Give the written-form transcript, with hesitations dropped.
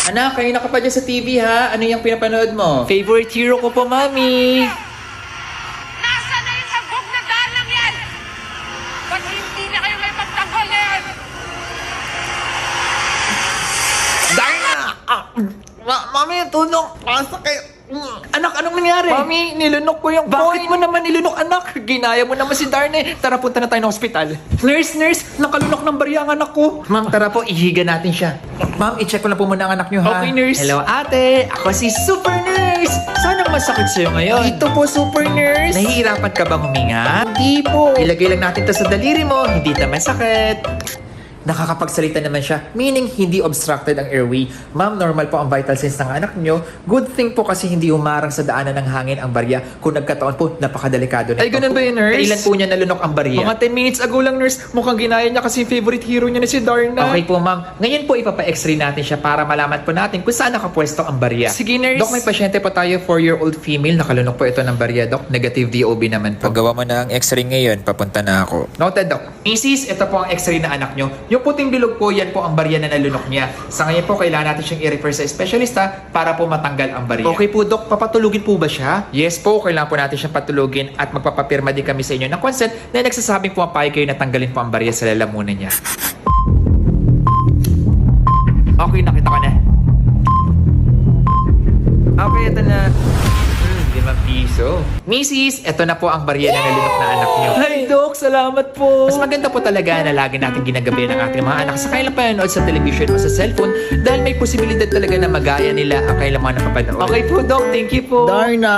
Anak, kayo na ka pa dyan sa TV ha? Ano yung pinapanood mo? Favorite hero ko po, Mami. Nasa na yung sabog na dalang yan? Ba't hindi na kayo may pagtanggol ngayon? Darna! Mami, tulong! Masakit! Anak, anong nangyari? Mami, nilunok ko yung Bakit coin. mo naman nilunok, anak? Ginaya mo naman si Darne. Tara, punta na tayo ng ospital. Nurse, nakalunok ng barya ang anak ko. Ma'am, tara po, ihiga natin siya. Ma'am, i-check ko lang po muna ang anak niyo, ha? Okay, nurse. Hello, ate. Ako si Super Nurse. Saan ang masakit sa'yo ngayon? Dito po, Super Nurse. Nahihirapan ka bang huminga? Hindi po. Ilagay lang natin to sa daliri mo. Hindi naman sakit. Nakakapagsalita naman siya, meaning hindi obstructed ang airway. Ma'am, normal po ang vital signs ng anak nyo. Good thing po kasi hindi humarang sa daanan ng hangin ang barya. Kung nagkataon po, napakadelikado na Ay, ito. ganun ba yun, nurse? Kailan po niya nalunok ang barya? Mga 10 minutes ago lang, nurse. Mukhang ginaya niya kasi yung favorite hero niya na si Darna. Okay po, ma'am. Ngayon po ipapa-x-ray natin siya para malaman po natin kung saan nakapwesto ang barya. Sige, nurse. Dok, may pasyente po tayo, 4-year-old female. Nakalunok po ito ng barya, Dok. Negative DOB naman po. Paggawa mo na ang x-ray ngayon, papunta na ako. Noted, Doc. Mrs., ito po ang x-ray na anak nyo. Yung puting bilog po, yan po ang barya na nalunok niya. Sa ngayon po, kailangan natin siyang i-refer sa espesyalista para po matanggal ang barya. Okay po, Dok. Papatulugin po ba siya? Yes po, kailangan po natin siyang patulugin at magpapapirma din kami sa inyo ng consent na nagsasabing pumapayag kayo na tanggalin po ang barya sa lalamunan niya. Okay, nakita ko na. Okay, ito na. 5 piso. Mrs., ito na po ang barya na nalunok na anak niyo. Ay, Dok. Salamat po. Mas maganda po talaga na lagi natin ginagabi ng ating mga anak sa kanilang panonood sa television o sa cellphone dahil may posibilidad talaga na magaya nila ang kanilang mga napapanood. Okay po, Dok. Thank you po. Darna!